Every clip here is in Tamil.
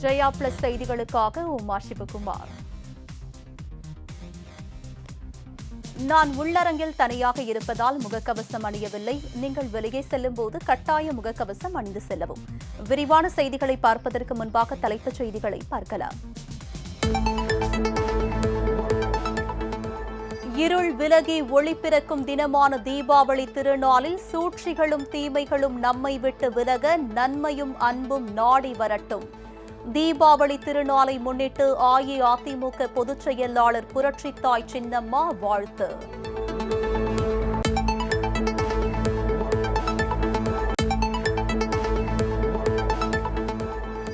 ஜெயா பிளஸ் செய்திகளுக்காக உமா சிவகுமார். நான் உள்ளரங்கில் தனியாக இருப்பதால் முகக்கவசம் அணியவில்லை. நீங்கள் வெளியே செல்லும் போது கட்டாய முகக்கவசம் அணிந்து செல்லவும். விரிவான செய்திகளை பார்ப்பதற்கு முன்பாக தலைப்புச் செய்திகளை பார்க்கலாம். இருள் விலகி ஒளி பிறக்கும் தினமான தீபாவளி திருநாளில் சூழ்ச்சிகளும் தீமைகளும் நம்மை விட்டு விலக நன்மையும் அன்பும் நாடி வரட்டும். தீபாவளி திருநாளை முன்னிட்டு அஇஅதிமுக பொதுச் செயலாளர் புரட்சித்தாய் சின்னம்மா வாழ்த்து.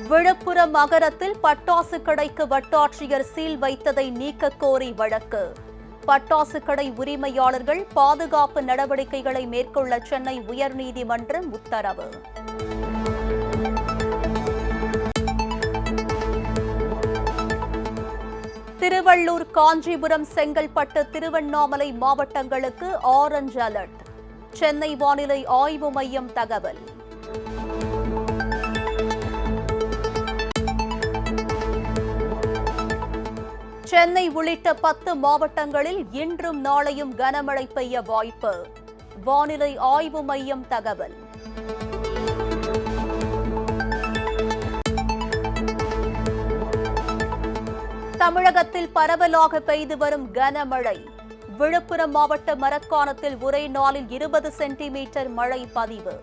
விழுப்புரம் நகரத்தில் பட்டாசு கடைக்கு வட்டாட்சியர் சீல் வைத்ததை நீக்க கோரி வழக்கு. பட்டாசு கடை உரிமையாளர்கள் பாதுகாப்பு நடவடிக்கைகளை மேற்கொள்ள சென்னை உயர்நீதிமன்றம் உத்தரவு. திருவள்ளூர், காஞ்சிபுரம், செங்கல்பட்டு, திருவண்ணாமலை மாவட்டங்களுக்கு ஆரஞ்சு அலர்ட். சென்னை வானிலை ஆய்வு மையம் தகவல். சென்னை உள்ளிட்ட 10 மாவட்டங்களில் இன்றும் நாளையும் கனமழை பெய்ய வாய்ப்பு. வானிலை ஆய்வு மையம் தகவல். தமிழகத்தில் பரவலாக பெய்து வரும் கனமழை. விழுப்புரம் மாவட்ட மரக்காணத்தில் ஒரே நாளில் 20 சென்டிமீட்டர் மழை பதிவு.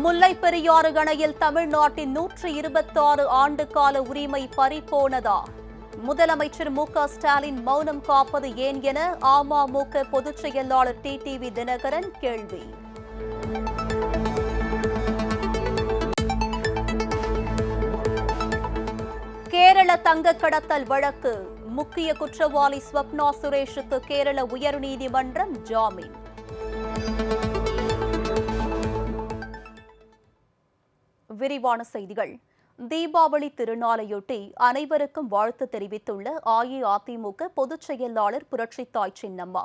முல்லைப் பெரியாறு அணையில் தமிழ்நாட்டின் 126 ஆண்டு கால உரிமை பறிபோனதா? முதலமைச்சர் மு.க.ஸ்டாலின் மௌனம் காப்பது ஏன் என அமமுக பொதுச் செயலாளர் டிடிவி தினகரன் கேள்வி. கேரள தங்க கடத்தல் வழக்கு. முக்கிய குற்றவாளி ஸ்வப்னா சுரேஷுக்கு கேரள உயர்நீதிமன்றம் ஜாமீன். விரிவான செய்திகள். தீபாவளி திருநாளையொட்டி அனைவருக்கும் வாழ்த்து தெரிவித்துள்ள அஇஅதிமுக பொதுச் செயலாளர் புரட்சித்தாய் சின்னம்மா,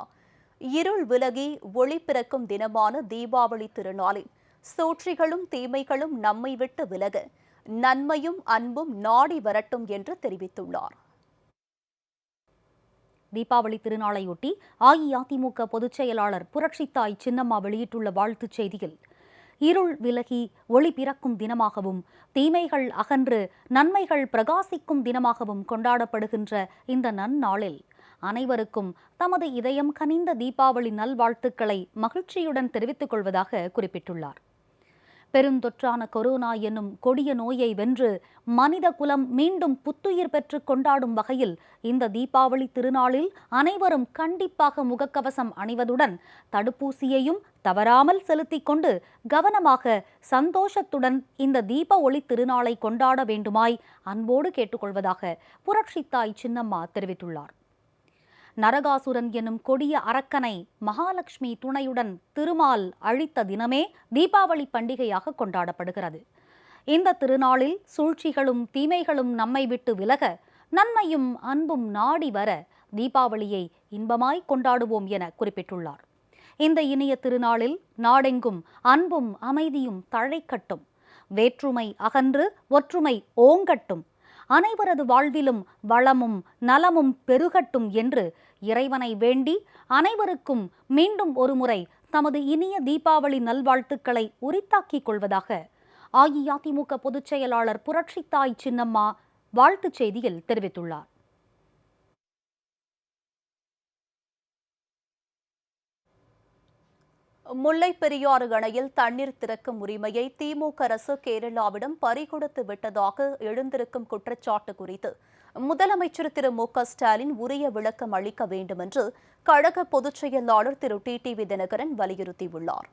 இருள் விலகி ஒளி பிறக்கும் தினமான தீபாவளி திருநாளில் சூழ்ச்சிகளும் தீமைகளும் நம்மை விட்டு விலக நன்மையும் அன்பும் நாடி வரட்டும் என்று தெரிவித்துள்ளார். தீபாவளி திருநாளையொட்டி அஇஅதிமுக பொதுச் செயலாளர் புரட்சித்தாய் சின்னம்மா வெளியிட்டுள்ள வாழ்த்துச் செய்தியில், இருள் விலகி ஒளி பிறக்கும் தினமாகவும் தீமைகள் அகன்று நன்மைகள் பிரகாசிக்கும் தினமாகவும் கொண்டாடப்படுகின்ற இந்த நன்னாளில் அனைவருக்கும் தமது இதயம் கனிந்த தீபாவளி நல்வாழ்த்துக்களை மகிழ்ச்சியுடன் தெரிவித்துக் கொள்வதாக குறிப்பிட்டுள்ளார். பெருந்தொற்றான கொரோனா என்னும் கொடிய நோயை வென்று மனித குலம் மீண்டும் புத்துயிர் பெற்று கொண்டாடும் வகையில் இந்த தீபாவளி திருநாளில் அனைவரும் கண்டிப்பாக முகக்கவசம் அணிவதுடன் தடுப்பூசியையும் தவறாமல் செலுத்திக் கொண்டு கவனமாக சந்தோஷத்துடன் இந்த தீப ஒளி திருநாளை கொண்டாட வேண்டுமாய் அன்போடு கேட்டுக்கொள்வதாக புரட்சித்தாய் சின்னம்மா தெரிவித்துள்ளார். நரகாசுரன் எனும் கொடிய அரக்கனை மகாலட்சுமி துணையுடன் திருமால் அழித்த தினமே தீபாவளி பண்டிகையாக கொண்டாடப்படுகிறது. இந்த திருநாளில் சூழ்ச்சிகளும் தீமைகளும் நம்மை விட்டு விலக நன்மையும் அன்பும் நாடி வர தீபாவளியை இன்பமாய் கொண்டாடுவோம் என குறிப்பிட்டுள்ளார். இந்த இனிய திருநாளில் நாடெங்கும் அன்பும் அமைதியும் தழைக்கட்டும், வேற்றுமை அகன்று ஒற்றுமை ஓங்கட்டும், அனைவரது வாழ்விலும் வளமும் நலமும் பெருகட்டும் என்று இறைவனை வேண்டி அனைவருக்கும் மீண்டும் ஒருமுறை தமது இனிய தீபாவளி நல்வாழ்த்துக்களை உரித்தாக்கிக் கொள்வதாக அஇஅதிமுக பொதுச் செயலாளர் புரட்சித்தாய் சின்னம்மா வாழ்த்துச் செய்தியில் தெரிவித்துள்ளார். முல்லைப் பெரியாறு அணையில் தண்ணீர் திறக்கும் உரிமையை திமுக அரசு கேரளாவிடம் பறிகொடுத்து விட்டதாக எழுந்திருக்கும் குற்றச்சாட்டு குறித்து முதலமைச்சர் திரு மு.க.ஸ்டாலின் உரிய விளக்கம் அளிக்க வேண்டும் என்று கழக பொதுச் செயலாளர் திரு டிடிவி தினகரன் வலியுறுத்தியுள்ளார்.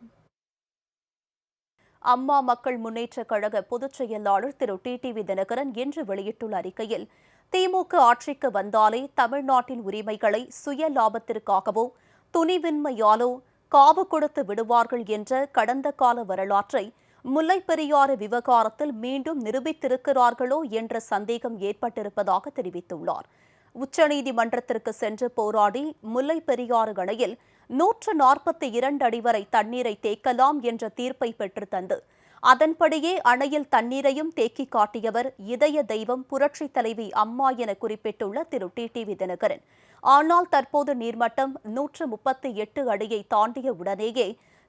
அம்மா மக்கள் முன்னேற்றக் கழக பொதுச் செயலாளர் திரு டிடிவி தினகரன் இன்று வெளியிட்டுள்ள அறிக்கையில், திமுக ஆட்சிக்கு வந்தாலே தமிழ்நாட்டின் உரிமைகளை சுய லாபத்திற்காகவோ துணிவின்மையாலோ காவு கொடுத்து விடுவார்கள் என்ற கடந்த கால வரலாற்றை முல்லைப் பெரியாறு விவகாரத்தில் மீண்டும் நிரூபித்திருக்கிறார்களோ என்ற சந்தேகம் ஏற்பட்டிருப்பதாக தெரிவித்துள்ளார். உச்சநீதிமன்றத்திற்கு சென்று போராடி முல்லை பெரியாறு அணையில் 142 அடி வரை தண்ணீரை தேக்கலாம் என்ற தீர்ப்பை பெற்று தந்து அதன்படியே அணையில் தண்ணீரையும் தேக்கி காட்டியவர் இதய தெய்வம் புரட்சித் தலைவி அம்மா என குறிப்பிட்டுள்ள திரு டிடிவி தினகரன். ஆனால் தற்போது நீர்மட்டம் 138 அடியை தாண்டிய உடனேயே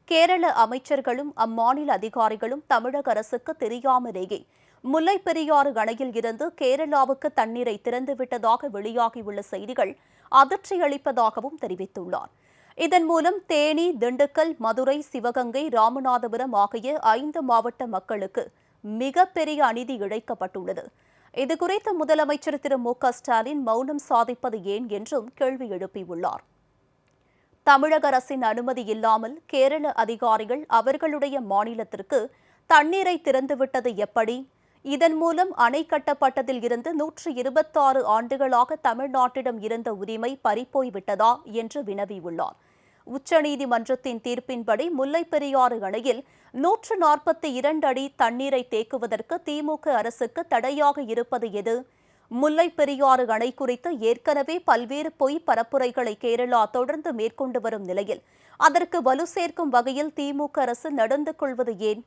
கேரள அமைச்சர்களும் அம்மாநில அதிகாரிகளும் தமிழக அரசுக்கு தெரியாமலேயே முல்லை பெரியாறு அணையில் இருந்து கேரளாவுக்கு தண்ணீரை திறந்துவிட்டதாக வெளியாகியுள்ள செய்திகள் அதிர்ச்சியளிப்பதாகவும் தெரிவித்துள்ளார். இதன் மூலம் தேனி, திண்டுக்கல், மதுரை, சிவகங்கை, ராமநாதபுரம் ஆகிய 5 மாவட்ட மக்களுக்கு மிகப்பெரிய அநீதி இழைக்கப்பட்டுள்ளது. இதுகுறித்து முதலமைச்சர் திரு மு.க.ஸ்டாலின் மௌனம் சாதிப்பது ஏன் என்றும் கேள்வி எழுப்பியுள்ளார். தமிழக அரசின் அனுமதி இல்லாமல் கேரள அதிகாரிகள் அவர்களுடைய மாநிலத்திற்கு தண்ணீரை திறந்துவிட்டது எப்படி? இதன் மூலம் அணை கட்டப்பட்டதில் இருந்து 126 ஆண்டுகளாக தமிழ்நாட்டிடம் இருந்த உரிமை பறிப்போய்விட்டதா என்று வினவியுள்ளார். உச்சநீதிமன்றத்தின் தீர்ப்பின்படி முல்லை பெரியாறு அணையில் 142 அடி தண்ணீரை தேக்குவதற்கு திமுக அரசுக்கு தடையாக இருப்பது எது? முல்லை பெரியாறு அணை குறித்து ஏற்கனவே பல்வேறு பொய் பரப்புரைகளை கேரளா தொடர்ந்து மேற்கொண்டு வரும் நிலையில் அதற்கு வலு சேர்க்கும் வகையில் திமுக அரசு நடந்து கொள்வது ஏன்?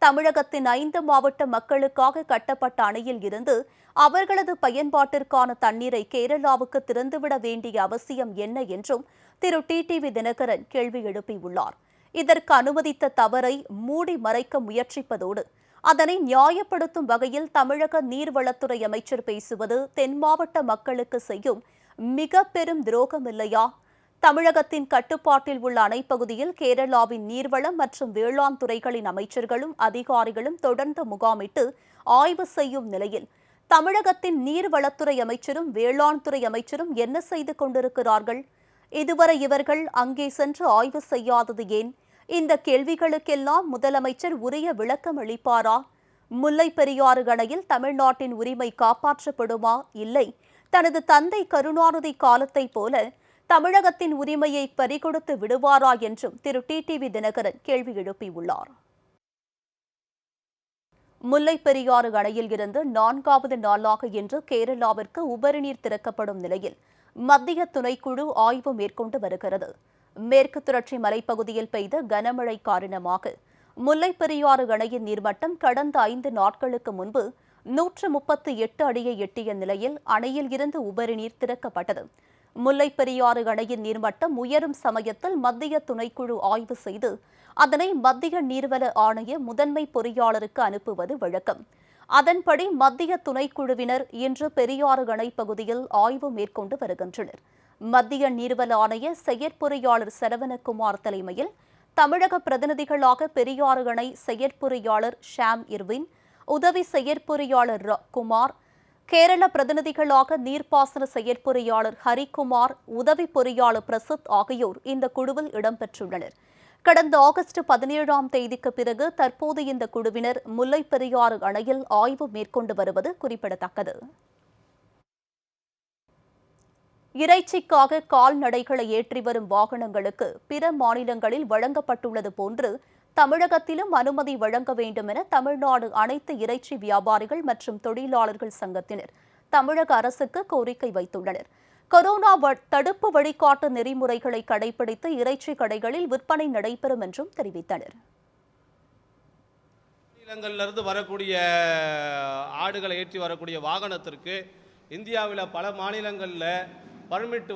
தமிழகத்தின் 5 மாவட்ட மக்களுக்காக கட்டப்பட்ட அணையில் இருந்து அவர்களது பயன்பாட்டிற்கான தண்ணீரை கேரளாவுக்கு திறந்துவிட வேண்டிய அவசியம் என்ன என்றும் திரு டிடிவி தினகரன் கேள்வி எழுப்பியுள்ளார். இதற்கு அனுமதித்த தவறை மூடி மறைக்க முயற்சிப்பதோடு அதனை நியாயப்படுத்தும் வகையில் தமிழக நீர்வளத்துறை அமைச்சர் பேசுவது தென் மாவட்ட மக்களுக்கு செய்யும் மிக பெரும் துரோகம் இல்லையா? தமிழகத்தின் கட்டுப்பாட்டில் உள்ள அணைப்பகுதியில் கேரளாவின் நீர்வளம் மற்றும் வேளாண் துறைகளின் அமைச்சர்களும் அதிகாரிகளும் தொடர்ந்து முகாமிட்டு ஆய்வு செய்யும் நிலையில் தமிழகத்தின் நீர்வளத்துறை அமைச்சரும் வேளாண் துறை அமைச்சரும் என்ன செய்து கொண்டிருக்கிறார்கள்? இதுவரை இவர்கள் அங்கே சென்று ஆய்வு செய்யாதது ஏன்? இந்த கேள்விகளுக்கெல்லாம் முதலமைச்சர் உரிய விளக்கம் அளிப்பாரா? முல்லை பெரியாறு அணையில் தமிழ்நாட்டின் உரிமை காப்பாற்றப்படுமா? இல்லை, தனது தந்தை கருணாநிதி காலத்தை போல தமிழகத்தின் உரிமையை பறிகொடுத்து விடுவாரா என்றும் திரு டிடிவி தினகரன் கேள்வி எழுப்பியுள்ளார். முல்லை பெரியாறு அணையில் இருந்து 4வது நாளாக இன்று கேரளாவிற்கு உபரி நீர் திறக்கப்படும் நிலையில் மத்திய துணைக்குழு ஆய்வு மேற்கொண்டு வருகிறது. மேற்கு தொடர்ச்சி மலைப்பகுதியில் பெய்த கனமழை காரணமாக முல்லை பெரியாறு அணையின் நீர்மட்டம் கடந்த 5 நாட்களுக்கு முன்பு 138 அடியை எட்டிய நிலையில் அணையில் இருந்து உபரி நீர் திறக்கப்பட்டது. முல்லை பெரியாறு அணையின் நீர்மட்டம் உயரும் சமயத்தில் மத்திய துணைக்குழு ஆய்வு செய்து அதனை மத்திய நீர்வள ஆணைய முதன்மை பொறியாளருக்கு அனுப்புவது வழக்கம். அதன்படி மத்திய துணைக்குழுவினர் இன்று பெரியாறு அணை பகுதியில் ஆய்வு மேற்கொண்டு வருகின்றனர். மத்திய நீர்வள ஆணைய செயற்பொறியாளர் சரவணகுமார் தலைமையில் தமிழக பிரதிநிதிகளாக பெரியாறு அணை செயற்பொறியாளர் ஷாம் இர்வின், உதவி செயற்பொறியாளர் குமார், கேரள பிரதிநிதிகளாக நீர்ப்பாசன செயற்பொறியாளர் ஹரிகுமார், உதவி பொறியாளர் பிரசித் ஆகியோர் இந்த குழுவில் இடம்பெற்றுள்ளனர். கடந்த ஆகஸ்ட் 17ஆம் தேதிக்கு பிறகு தற்போது இந்த குழுவினர் முல்லை பெரியாறு அணையில் ஆய்வு மேற்கொண்டு வருவது குறிப்பிடத்தக்கது. இறைச்சிக்காக கால்நடைகளை ஏற்றி வரும் வாகனங்களுக்கு பிற மாநிலங்களில் வழங்கப்பட்டுள்ளது போன்று தமிழகத்திலும் அனுமதி வழங்க வேண்டும் என தமிழ்நாடு அனைத்து இறைச்சி வியாபாரிகள் மற்றும் தொழிலாளர்கள் சங்கத்தினர் தமிழக அரசுக்கு கோரிக்கை வைத்துள்ளனர். கொரோனா தடுப்பு வழிகாட்டு நெறிமுறைகளை கடைபிடித்து இறைச்சி கடைகளில் விற்பனை நடைபெறும் என்றும் தெரிவித்தனர். மாநிலங்களிலிருந்து வரக்கூடிய ஆடுகளை ஏற்றி வரக்கூடிய வாகனத்திற்கு இந்தியாவில் பல மாநிலங்களில் பர்மிட்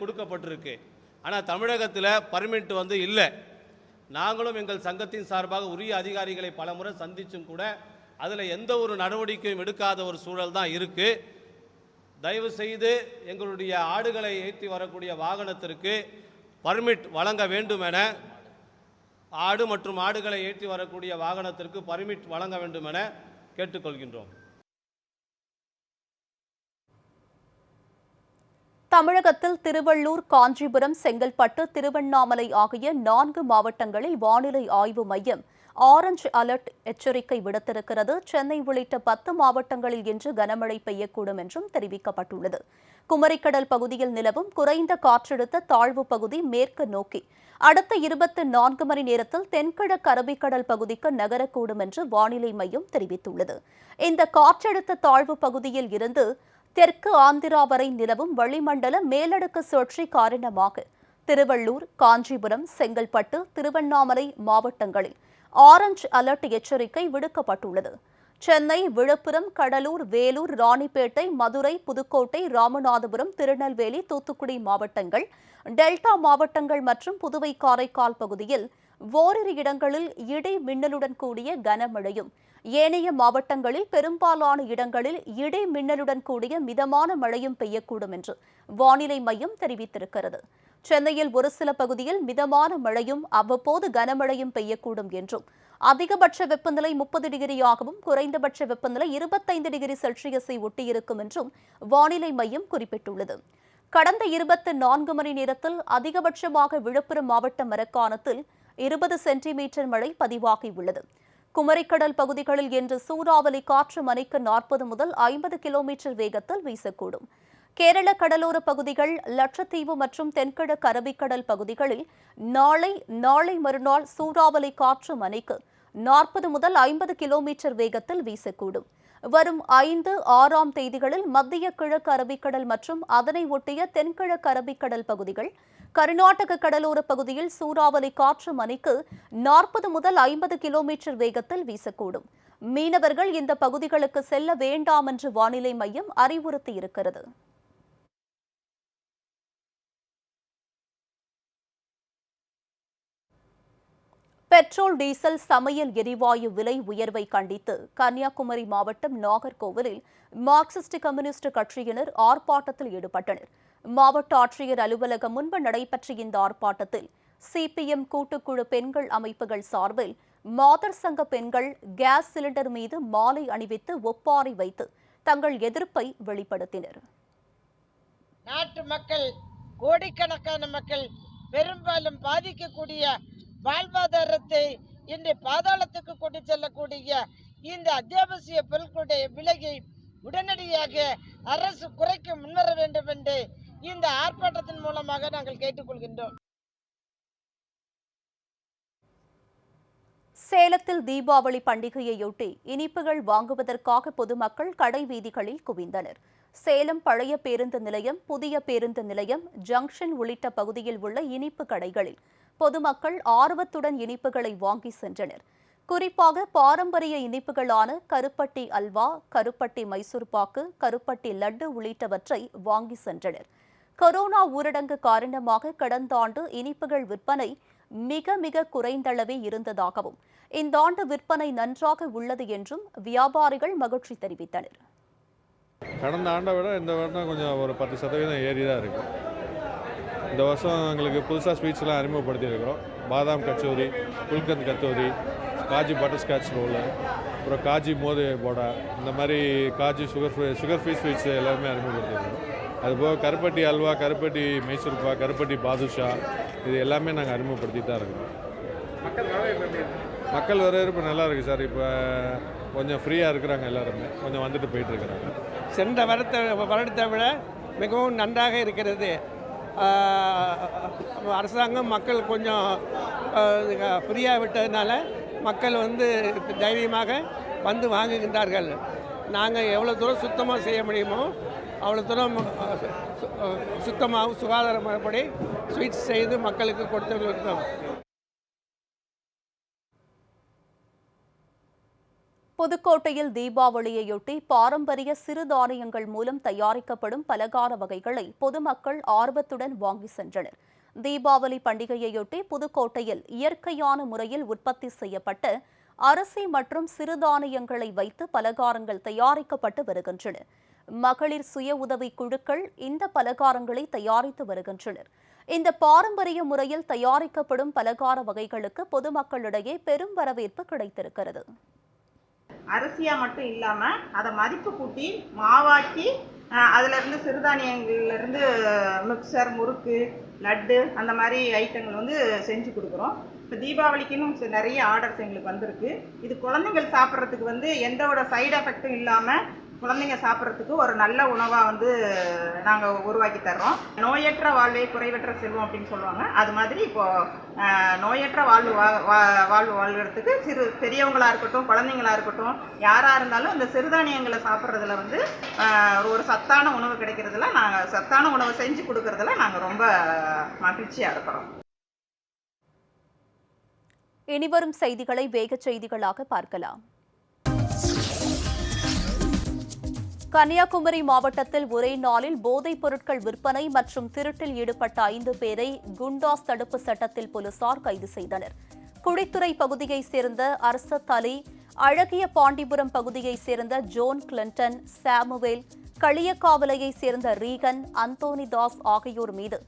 கொடுக்கப்பட்டிருக்கு. ஆனால் தமிழகத்தில் பர்மிட் இல்லை. நாங்களும் எங்கள் சங்கத்தின் சார்பாக உரிய அதிகாரிகளை பல முறை சந்திச்சும் கூட அதில் எந்த ஒரு நடவடிக்கையும் எடுக்காத ஒரு சூழல் தான் இருக்குது. தயவு செய்து எங்களுடைய ஆடுகளை ஏற்றி வரக்கூடிய வாகனத்திற்கு பர்மிட் வழங்க வேண்டும் என, ஆடு மற்றும் ஆடுகளை ஏற்றி வரக்கூடிய வாகனத்திற்கு பர்மிட் வழங்க வேண்டும் என கேட்டுக்கொள்கின்றோம். தமிழகத்தில் திருவள்ளூர், காஞ்சிபுரம், செங்கல்பட்டு, திருவண்ணாமலை ஆகிய 4 மாவட்டங்களில் வானிலை ஆய்வு மையம் ஆரஞ்சு அலர்ட் எச்சரிக்கை விடுத்திருக்கிறது. சென்னை உள்ளிட்ட 10 மாவட்டங்களில் இன்று கனமழை பெய்யக்கூடும் என்றும் தெரிவிக்கப்பட்டுள்ளது. குமரிக்கடல் பகுதியில் நிலவும் குறைந்த காற்றழுத்த தாழ்வு பகுதி மேற்கு நோக்கி அடுத்த 24 மணி நேரத்தில் தென்கிழக்கு அரபிக்கடல் பகுதிக்கு நகரக்கூடும் என்று வானிலை மையம் தெரிவித்துள்ளது. இந்த காற்றழுத்த தாழ்வு பகுதியில் இருந்து தெற்கு ஆந்திரா வரை நிலவும் வளிமண்டல மேலடுக்கு சுழற்சி காரணமாக திருவள்ளூர், காஞ்சிபுரம், செங்கல்பட்டு, திருவண்ணாமலை மாவட்டங்களில் ஆரஞ்சு அலர்ட் எச்சரிக்கை விடுக்கப்பட்டுள்ளது. சென்னை, விழுப்புரம், கடலூர், வேலூர், ராணிப்பேட்டை, மதுரை, புதுக்கோட்டை, ராமநாதபுரம், திருநெல்வேலி, தூத்துக்குடி மாவட்டங்கள், டெல்டா மாவட்டங்கள் மற்றும் புதுவை, காரைக்கால் பகுதியில் ஓரிரு இடங்களில் இடி மின்னலுடன் கூடிய கனமழையும், ஏனைய மாவட்டங்களில் பெரும்பாலான இடங்களில் இடி மின்னலுடன் கூடிய மிதமான மழையும் பெய்யக்கூடும் என்று வானிலை மையம் தெரிவித்திருக்கிறது. சென்னையில் ஒரு சில பகுதியில் மிதமான மழையும் அவ்வப்போது கனமழையும் பெய்யக்கூடும் என்றும், அதிகபட்ச வெப்பநிலை 30 டிகிரியாகவும் குறைந்தபட்ச வெப்பநிலை 25 டிகிரி செல்சியஸை ஒட்டியிருக்கும் என்றும் வானிலை மையம் குறிப்பிட்டுள்ளது. கடந்த 24 மணி நேரத்தில் அதிகபட்சமாக விழுப்புரம் மாவட்டம் மரக்காணத்தில் 20 சென்டிமீட்டர் மழை பதிவாகியுள்ளது. குமரிக்கடல் பகுதிகளில் இன்று சூறாவளி காற்று மணிக்கு 40 முதல் 50 கிலோமீட்டர் வேகத்தில் வீசக்கூடும். கேரள கடலோர பகுதிகள், லட்சத்தீவு மற்றும் தென்கிழக்கு அரபிக்கடல் பகுதிகளில் நாளை மறுநாள் சூறாவளி காற்று மணிக்கு 40 முதல் 50 கிலோமீட்டர் வேகத்தில் வீசக்கூடும். வரும் 5, 6ஆம் தேதிகளில் மத்திய கிழக்கு அரபிக்கடல் மற்றும் அதனை ஒட்டிய தென்கிழக்கு அரபிக்கடல் பகுதிகள், கர்நாடக கடலோர பகுதியில் சூறாவளி காற்று மணிக்கு 40 முதல் 50 கிலோமீட்டர் வேகத்தில் வீசக்கூடும். மீனவர்கள் இந்த பகுதிகளுக்கு செல்ல வேண்டாம் என்று வானிலை மையம் அறிவுறுத்தியிருக்கிறது. பெட்ரோல், டீசல், சமையல் எரிவாயு விலை உயர்வை கண்டித்து கன்னியாகுமரி மாவட்டம் நாகர்கோவிலில் மார்க்சிஸ்ட் கம்யூனிஸ்ட் கட்சியினர் ஆர்ப்பாட்டத்தில் ஈடுபட்டனர். மாவட்ட ஆட்சியர் அலுவலகம் முன்பு நடைபெற்ற இந்த ஆர்ப்பாட்டத்தில் சிபிஎம் கூட்டுக்குழு பெண்கள் அமைப்புகள் சார்பில் மாதர் சங்க பெண்கள் கேஸ் சிலிண்டர் மீது மாலை அணிவித்து ஒப்பாரி வைத்து தங்கள் எதிர்ப்பை வெளிப்படுத்தினர். நாட்டு மக்கள், கோடிக்கணக்கான மக்கள் பெரும்பாலும் பாதிக்கக்கூடிய வாழ்வாதாரத்தை இன்று பாதாளத்துக்கு கொண்டு செல்லக்கூடிய இந்த அத்தியாவசிய பொருட்களுடைய விலையை உடனடியாக அரசு குறைக்க முன்வர வேண்டும் என்று இந்த ஆர்ப்பாட்டத்தின் மூலமாக நாங்கள் கேட்டுக்கொள்கின்றோம். சேலத்தில் தீபாவளி பண்டிகையையொட்டி இனிப்புகள் வாங்குவதற்காக பொதுமக்கள் கடை வீதிகளில் குவிந்தனர். சேலம் பழைய பேருந்து நிலையம், புதிய பேருந்து நிலையம், ஜங்ஷன் உள்ளிட்ட பகுதியில் உள்ள இனிப்பு கடைகளில் பொதுமக்கள் ஆர்வத்துடன் இனிப்புகளை வாங்கி சென்றனர். குறிப்பாக பாரம்பரிய இனிப்புகளான கருப்பட்டி அல்வா, கருப்பட்டி மைசூர் பாக்கு, கருப்பட்டி லட்டு உள்ளிட்டவற்றை வாங்கி சென்றனர். கொரோனா ஊரடங்கு காரணமாக கடந்த ஆண்டு இனிப்புகள் விற்பனை மிக குறைந்தளவே இருந்ததாகவும், இந்த ஆண்டு விற்பனை நன்றாக உள்ளது என்றும் வியாபாரிகள் மகிழ்ச்சி தெரிவித்தனர். கடந்த ஆண்டை விட இந்த வருடம் கொஞ்சம் ஒரு 10% ஏறி தான் இருக்குது. இந்த வருஷம் எங்களுக்கு புதுசாக ஸ்வீட்ஸ்லாம் அறிமுகப்படுத்தியிருக்கிறோம். பாதாம் கச்சோரி, குல்கந்த் கச்சோரி, காஜி பட்டர்ஸ்காட்ச் ரோலு, அப்புறம் காஜி மோது போடா, இந்த மாதிரி காஜி சுகர் ஃப்ரீ ஸ்வீட்ஸ் எல்லாருமே அறிமுகப்படுத்தியிருக்கிறோம். அதுபோக கருப்பட்டி அல்வா, கருப்பட்டி மைசூர்பா, கருப்பட்டி பாதுஷா, இது எல்லாமே நாங்கள் அறிமுகப்படுத்திட்டு தான் இருக்கிறோம். மக்கள் வரவேற்பு நல்லா இருக்குது சார். இப்போ கொஞ்சம் ஃப்ரீயாக இருக்கிறாங்க, எல்லாருமே கொஞ்சம் வந்துட்டு போயிட்டு இருக்கிறாங்க. சென்ற வருடத்தை விட மிகவும் நன்றாக இருக்கிறது. அரசாங்கம் மக்கள் கொஞ்சம் ஃப்ரீயாக விட்டதுனால மக்கள் தைரியமாக வந்து வாங்குகின்றார்கள். நாங்கள் எவ்வளோ தூரம் சுத்தமாக செய்ய முடியுமோ அவ்வளோ தூரம் சுத்தமாகவும் சுகாதாரப்படி ஸ்வீட்ஸ் செய்து மக்களுக்கு கொடுத்து இருக்கோம். புதுக்கோட்டையில் தீபாவளியையொட்டி பாரம்பரிய சிறுதானியங்கள் மூலம் தயாரிக்கப்படும் பலகார வகைகளை பொதுமக்கள் ஆர்வத்துடன் வாங்கி சென்றனர். தீபாவளி பண்டிகையையொட்டி புதுக்கோட்டையில் இயற்கையான முறையில் உற்பத்தி செய்யப்பட்ட அரிசி மற்றும் சிறுதானியங்களை வைத்து பலகாரங்கள் தயாரிக்கப்பட்டு வருகின்றன. மகளிர் சுய உதவி குழுக்கள் இந்த பலகாரங்களை தயாரித்து வருகின்றனர். இந்த பாரம்பரிய முறையில் தயாரிக்கப்படும் பலகார வகைகளுக்கு பொதுமக்களிடையே பெரும் வரவேற்பு கிடைத்திருக்கிறது. அரிசியா மட்டும் இல்லாமல் அதை மதிப்பு கூட்டி மாவாக்கி அதிலிருந்து சிறுதானியங்கள்லேருந்து மிக்சர், முறுக்கு, லட்டு அந்த மாதிரி ஐட்டங்கள் செஞ்சு கொடுக்குறோம். இப்போ தீபாவளிக்குன்னு நிறைய ஆர்டர்ஸ் எங்களுக்கு வந்திருக்கு. இது குழந்தைங்கள் சாப்பிட்றதுக்கு எந்தோட சைடு எஃபெக்டும் இல்லாமல் குழந்தைங்க சாப்பிட்றதுக்கு ஒரு நல்ல உணவாக வந்து நாங்கள் உருவாக்கி தர்றோம். நோயற்ற வாழ்வே குறைவற்ற செல்வம் அப்படின்னு சொல்லுவாங்க. அது மாதிரி இப்போது நோயற்ற வாழ்வு வாழ்கிறதுக்கு பெரியவங்களாக இருக்கட்டும், குழந்தைங்களாக இருக்கட்டும், யாராக இருந்தாலும் இந்த சிறுதானியங்களை சாப்பிட்றதுல வந்து ஒரு சத்தான உணவு கிடைக்கிறதுல நாங்கள் சத்தான உணவு செஞ்சு கொடுக்கறதுல நாங்கள் ரொம்ப மகிழ்ச்சியாக இருக்கிறோம். இனிவரும் செய்திகளை வேக செய்திகளாக பார்க்கலாம். கன்னியாகுமரி மாவட்டத்தில் ஒரே நாளில் போதைப் பொருட்கள் விற்பனை மற்றும் திருட்டில் ஈடுபட்ட 5 பேரை குண்டாஸ் தடுப்பு சட்டத்தில் போலீசார் கைது செய்தனர். குடித்துறை பகுதியைச் சேர்ந்த அர்சத் அலி, அழகிய பாண்டிபுரம் பகுதியைச் சேர்ந்த ஜோன் கிளின்டன், சாமுவேல், களியக்காவலையைச் சேர்ந்த ரீகன், அந்தோனிதாஸ் ஆகியோர் மீது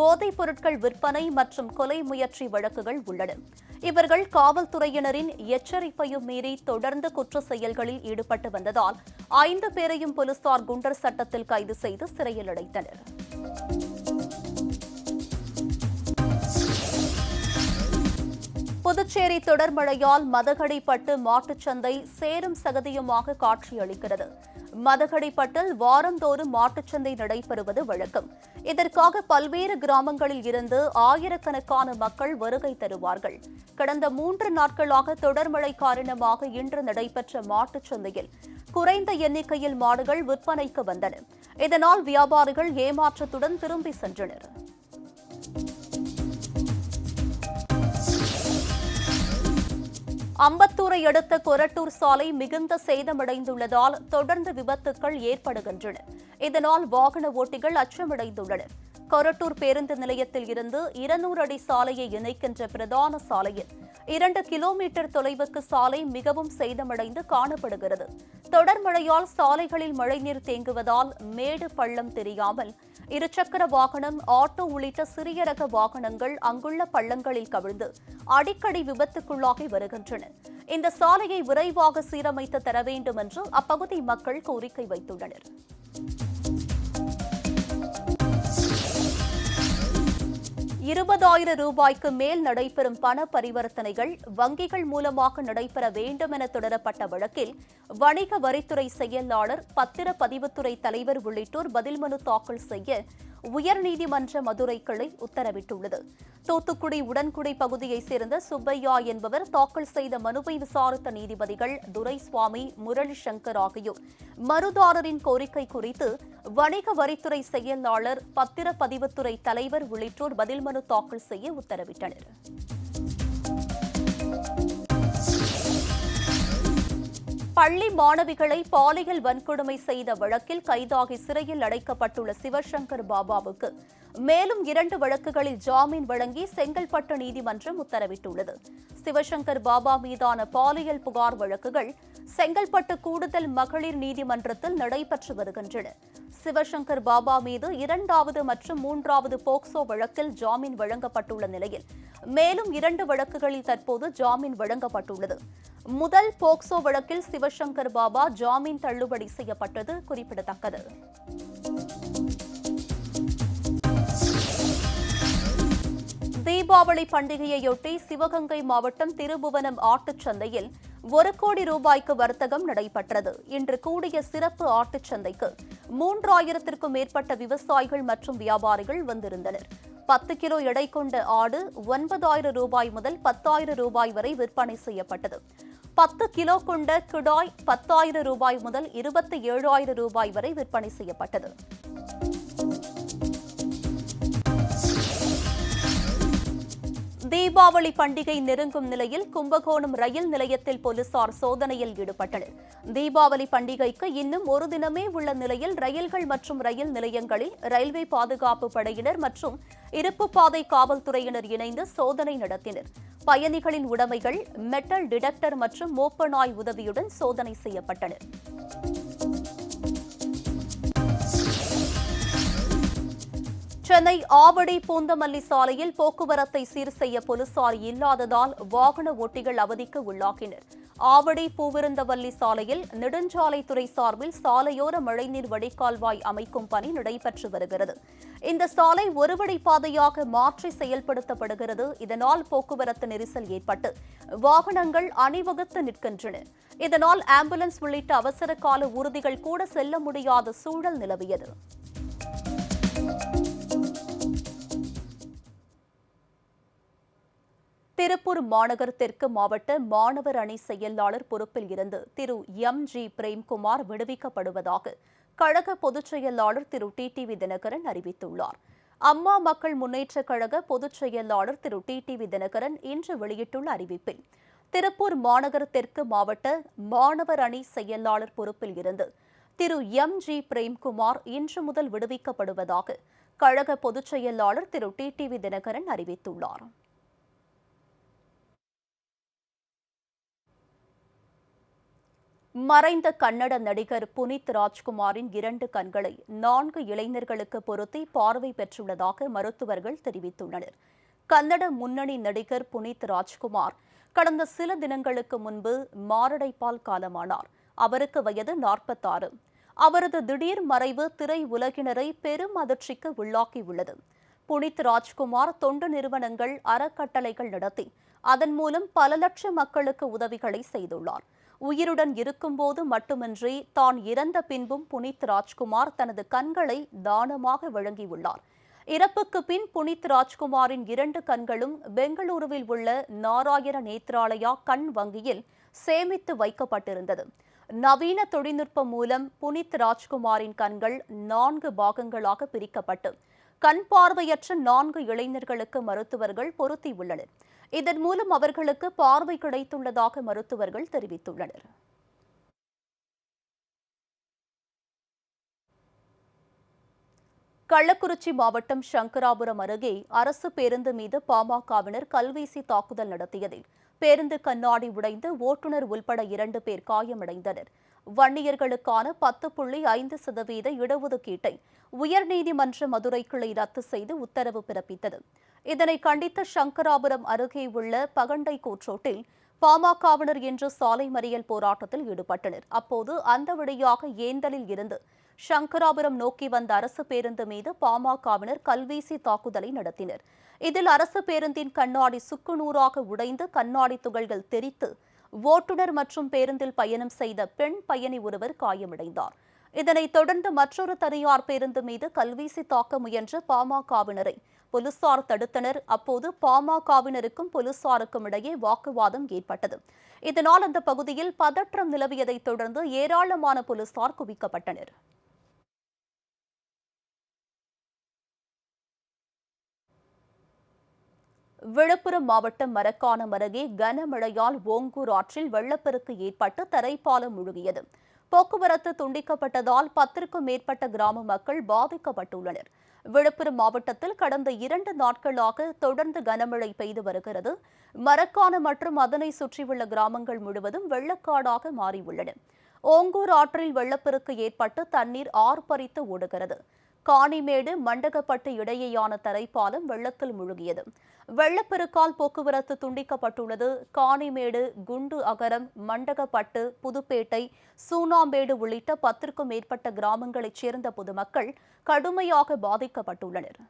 போதைப் பொருட்கள் விற்பனை மற்றும் கொலை முயற்சி வழக்குகள் உள்ளன. இவர்கள் காவல்துறையினரின் எச்சரிப்பையும் மீறி தொடர்ந்து குற்ற செயல்களில் ஈடுபட்டு வந்ததால் 5 பேரையும் போலீசார் குண்டர் சட்டத்தில் கைது செய்து சிறையில் அடைத்தனர். புதுச்சேரி தொடர் மழையால் மதகடிப்பட்டு மாட்டுச்சந்தை சேரும் சகதியுமாக காட்சியளிக்கிறது. மதகடிப்பட்டில் வாரந்தோறும் மாட்டுச்சந்தை நடைபெறுவது வழக்கம். இதற்காக பல்வேறு கிராமங்களில் இருந்து ஆயிரக்கணக்கான மக்கள் வருகை தருவார்கள். கடந்த 3 நாட்களாக தொடர் மழை காரணமாக இன்று நடைபெற்ற மாட்டுச்சந்தையில் குறைந்த எண்ணிக்கையில் மாடுகள் விற்பனைக்கு வந்தன. இதனால் வியாபாரிகள் ஏமாற்றத்துடன் திரும்பி சென்றனர். அம்பத்தூரை அடுத்த கொரட்டூர் சாலை மிகுந்த சேதமடைந்துள்ளதால் தொடர்ந்து விபத்துக்கள் ஏற்படுகின்றன. இதனால் வாகன ஓட்டிகள் அச்சமடைந்துள்ளனர். கொரட்டூர் பேருந்து நிலையத்தில் இருந்து 200 அடி சாலையை இணைக்கின்ற பிரதான சாலையில் 2 கிலோமீட்டர் தொலைவுக்கு சாலை மிகவும் சேதமடைந்து காணப்படுகிறது. தொடர் மழையால் சாலைகளில் மழைநீர் தேங்குவதால் மேடு பள்ளம் தெரியாமல் இருசக்கர வாகனம், ஆட்டோ உள்ளிட்ட சிறிய ரக வாகனங்கள் அங்குள்ள பள்ளங்களில் கவிழ்ந்து அடிக்கடி விபத்துக்குள்ளாகி வருகின்றன. இந்த சாலையை விரைவாக சீரமைத்து தர வேண்டும் என்று அப்பகுதி மக்கள் கோரிக்கை வைத்துள்ளனர். ₹20,000 மேல் நடைபெறும் பண பரிவர்த்தனைகள் வங்கிகள் மூலமாக நடைபெற வேண்டும் என தொடரப்பட்ட வழக்கில் வணிக வரித்துறை செயலாளர், பத்திரப்பதிவுத்துறை தலைவர் உள்ளிட்டோர் பதில் மனு தாக்கல் செய்ய உயர்நீதிமன்ற மதுரை கிளை உத்தரவிட்டுள்ளது. தூத்துக்குடி உடன்குடி பகுதியைச் சேர்ந்த சுப்பையா என்பவர் தாக்கல் செய்த மனுவை விசாரித்த நீதிபதிகள் துரைசுவாமி, முரளி சங்கர் ஆகியோர் மனுதாரரின் கோரிக்கை குறித்து வணிக வரித்துறை செயலாளர், பத்திரப்பதிவுத்துறை தலைவர் உள்ளிட்டோர் பதில் மனு தாக்கல் செய்ய உத்தரவிட்டனர். பள்ளி மாணவிகளை பாலியல் வன்கொடுமை செய்த வழக்கில் கைதாகி சிறையில் அடைக்கப்பட்டுள்ள சிவசங்கர் பாபாவுக்கு மேலும் 2 வழக்குகளில் ஜாமீன் வழங்கி செங்கல்பட்டு நீதிமன்றம் உத்தரவிட்டுள்ளது. சிவசங்கர் பாபா மீதான பாலியல் புகார் வழக்குகள் செங்கல்பட்டு கூடுதல் மகளிர் நீதிமன்றத்தில் நடைபெற்று வருகின்றன. சிவசங்கர் பாபா மீது 2வது மற்றும் 3வது போக்சோ வழக்கில் ஜாமீன் வழங்கப்பட்டுள்ள நிலையில் மேலும் 2 வழக்குகளில் தற்போது ஜாமீன் வழங்கப்பட்டுள்ளது. முதல் போக்சோ வழக்கில் சிவசங்கர் பாபா ஜாமீன் தள்ளுபடி செய்யப்பட்டது குறிப்பிடத்தக்கது. தீபாவளி பண்டிகையையொட்டி சிவகங்கை மாவட்டம் திருபுவனம் ஆட்டுச் சந்தையில் ₹1 கோடி வர்த்தகம் நடைபெற்றது. இன்று கூடிய சிறப்பு ஆட்டுச் சந்தைக்கு 3000க்கும் மேற்பட்ட விவசாயிகள் மற்றும் வியாபாரிகள் வந்திருந்தனர். 10 கிலோ எடை கொண்ட ஆடு ₹9,000 முதல் ₹10,000 வரை விற்பனை செய்யப்பட்டது. 10 கிலோ கொண்ட கிடாய் ₹10,000 முதல் ₹27,000 வரை விற்பனை செய்யப்பட்டது. தீபாவளி பண்டிகை நெருங்கும் நிலையில் கும்பகோணம் ரயில் நிலையத்தில் போலீசார் சோதனையில் ஈடுபட்டனர். தீபாவளி பண்டிகைக்கு இன்னும் ஒரு தினமே உள்ள நிலையில் ரயில்கள் மற்றும் ரயில் நிலையங்களில் ரயில்வே பாதுகாப்பு படையினர் மற்றும் இருப்பு பாதை காவல்துறையினர் இணைந்து சோதனை நடத்தினர். பயணிகளின் உடைமைகள் மெட்டல் டிடெக்டர் மற்றும் மோப்ப நாய் உதவியுடன் சோதனை செய்யப்பட்டன. சென்னை ஆவடி பூந்தமல்லி சாலையில் போக்குவரத்தை சீர் செய்ய போலீசார் இல்லாததால் வாகன ஓட்டிகள் அவதிக்கு உள்ளாகினர். ஆவடி பூவிருந்தவல்லி சாலையில் நெடுஞ்சாலைத்துறை சார்பில் சாலையோர மழைநீர் வடிகால்வாய் அமைக்கும் பணி நடைபெற்று வருகிறது. இந்த சாலை ஒருவழி பாதையாக மாற்றி செயல்படுத்தப்படுகிறது. இதனால் போக்குவரத்து நெரிசல் ஏற்பட்டு வாகனங்கள் அணிவகுத்து நிற்கின்றன. இதனால் ஆம்புலன்ஸ் உள்ளிட்ட அவசர கால ஊர்திகள் கூட செல்ல முடியாத சூழல் நிலவியது. திருப்பூர் மாநகர் தெற்கு மாவட்ட மாணவர் அணி செயலாளர் பொறுப்பில் இருந்து திரு எம்.ஜி. பிரேம்குமார் விடுவிக்கப்படுவதாக கழக பொதுச் செயலாளர் திரு டிடிவி தினகரன் அறிவித்துள்ளார். அம்மா மக்கள் முன்னேற்றக் கழக பொதுச் செயலாளர் திரு டிடிவி தினகரன் இன்று வெளியிட்டுள்ள அறிவிப்பில், திருப்பூர் மாநகர் தெற்கு மாவட்ட மாணவர் அணி செயலாளர் பொறுப்பில் இருந்து திரு எம்.ஜி. பிரேம்குமார் இன்று முதல் விடுவிக்கப்படுவதாக கழக பொதுச் செயலாளர் திரு டிடிவி தினகரன் அறிவித்துள்ளார். மறைந்த கன்னட நடிகர் புனித் ராஜ்குமாரின் 2 கண்களை 4 இளைஞர்களுக்கு பொருத்தி பார்வை பெற்றுள்ளதாக மருத்துவர்கள் தெரிவித்துள்ளனர். கன்னட முன்னணி நடிகர் புனித் ராஜ்குமார் கடந்த சில தினங்களுக்கு முன்பு மாரடைப்பால் காலமானார். அவருக்கு வயது 46. அவரது திடீர் மறைவு திரை உலகினரை பெரும் அதிர்ச்சிக்கு உள்ளாக்கியுள்ளது. புனித் ராஜ்குமார் தொண்டு நிறுவனங்கள், அறக்கட்டளைகள் நடத்தி அதன் மூலம் பல லட்சம் மக்களுக்கு உதவிகளை செய்துள்ளார். உயிருடன் இருக்கும்போது மட்டுமின்றி தான் இறந்த பின்பும் புனித் ராஜ்குமார் தனது கண்களை தானமாக வழங்கியுள்ளார். இறப்புக்கு பின் புனித் ராஜ்குமாரின் 2 கண்களும் பெங்களூருவில் உள்ள நாராயண நேத்ராலயா கண் வங்கியில் சேமித்து வைக்கப்பட்டிருந்தது. நவீன தொழில்நுட்பம் மூலம் புனித் ராஜ்குமாரின் கண்கள் 4 பாகங்களாக பிரிக்கப்பட்டு கண் பார்வையற்ற 4 இளைஞர்களுக்கு மருத்துவர்கள் பொருத்தியுள்ளனர். இதன் மூலம் அவர்களுக்கு பார்வை கிடைத்துள்ளதாக மருத்துவர்கள் தெரிவித்துள்ளனர். கள்ளக்குறிச்சி மாவட்டம் சங்கராபுரம் அருகே அரசு பேருந்து மீது பாமகவினர் கல்வீசி தாக்குதல் நடத்தியதில் பேருந்து கண்ணாடி உடைந்து ஓட்டுநர் உள்பட 2 பேர் காயமடைந்தனர். வன்னியர்களுக்கான 10.5% இடஒதுக்கீட்டை உயர்நீதிமன்ற மதுரை கிளை ரத்து செய்து உத்தரவு பிறப்பித்தது. இதனை கண்டித்த சங்கராபுரம் அருகே உள்ள பகண்டை கூற்றோட்டில் பாமகவினர் இன்று சாலை மறியல் போராட்டத்தில் ஈடுபட்டனர். அப்போது அந்த வழியாக ஏந்தலில் இருந்து சங்கராபுரம் நோக்கி வந்த அரசு பேருந்து மீது பாமகவினர் கல்வீசி தாக்குதலை நடத்தினர். இதில் அரசு பேருந்தின் கண்ணாடி சுக்குநூறாக உடைந்து கண்ணாடி துகள்கள் தெறித்து ஓட்டுநர் மற்றும் பேருந்தில் பயணம் செய்த பெண் பயணி ஒருவர் காயமடைந்தார். இதனைத் தொடர்ந்து மற்றொரு தனியார் பேருந்து மீது கல்வீசி தாக்க முயன்ற பாமகவினரை போலீசார் தடுத்தனர். அப்போது பாமகவினருக்கும் போலீசாருக்கும் இடையே வாக்குவாதம் ஏற்பட்டது. இதனால் அந்த பகுதியில் பதற்றம் நிலவியதைத் தொடர்ந்து ஏராளமான போலீசார் குவிக்கப்பட்டனர். விழுப்புரம் மாவட்டம் மரக்காணம் அருகே கனமழையால் ஓங்கூர் ஆற்றில் வெள்ளப்பெருக்கு ஏற்பட்டு தரைப்பாலம் முழுகியது. போக்குவரத்து துண்டிக்கப்பட்டதால் 10க்கும் மேற்பட்ட கிராம மக்கள் பாதிக்கப்பட்டுள்ளனர். விழுப்புரம் மாவட்டத்தில் கடந்த 2 நாட்களாக தொடர்ந்து கனமழை பெய்து வருகிறது. மரக்காணம் மற்றும் அதனை சுற்றியுள்ள கிராமங்கள் முழுவதும் வெள்ளக்காடாக மாறியுள்ளன. ஓங்கூர் ஆற்றில் வெள்ளப்பெருக்கு ஏற்பட்டு தண்ணீர் ஆர்ப்பரித்து ஓடுகிறது. காணிமேடு மண்டகப்பட்டு இடையேயான தரைப்பாலம் வெள்ளத்தில் முழுகியது. வெள்ளப்பெருக்கால் போக்குவரத்து துண்டிக்கப்பட்டுள்ளது. காணிமேடு, குண்டு அகரம், மண்டகப்பட்டு, புதுப்பேட்டை, சூனாம்பேடு உள்ளிட்ட 10க்கும் மேற்பட்ட கிராமங்களைச் சேர்ந்த பொதுமக்கள் கடுமையாக பாதிக்கப்பட்டுள்ளனர்.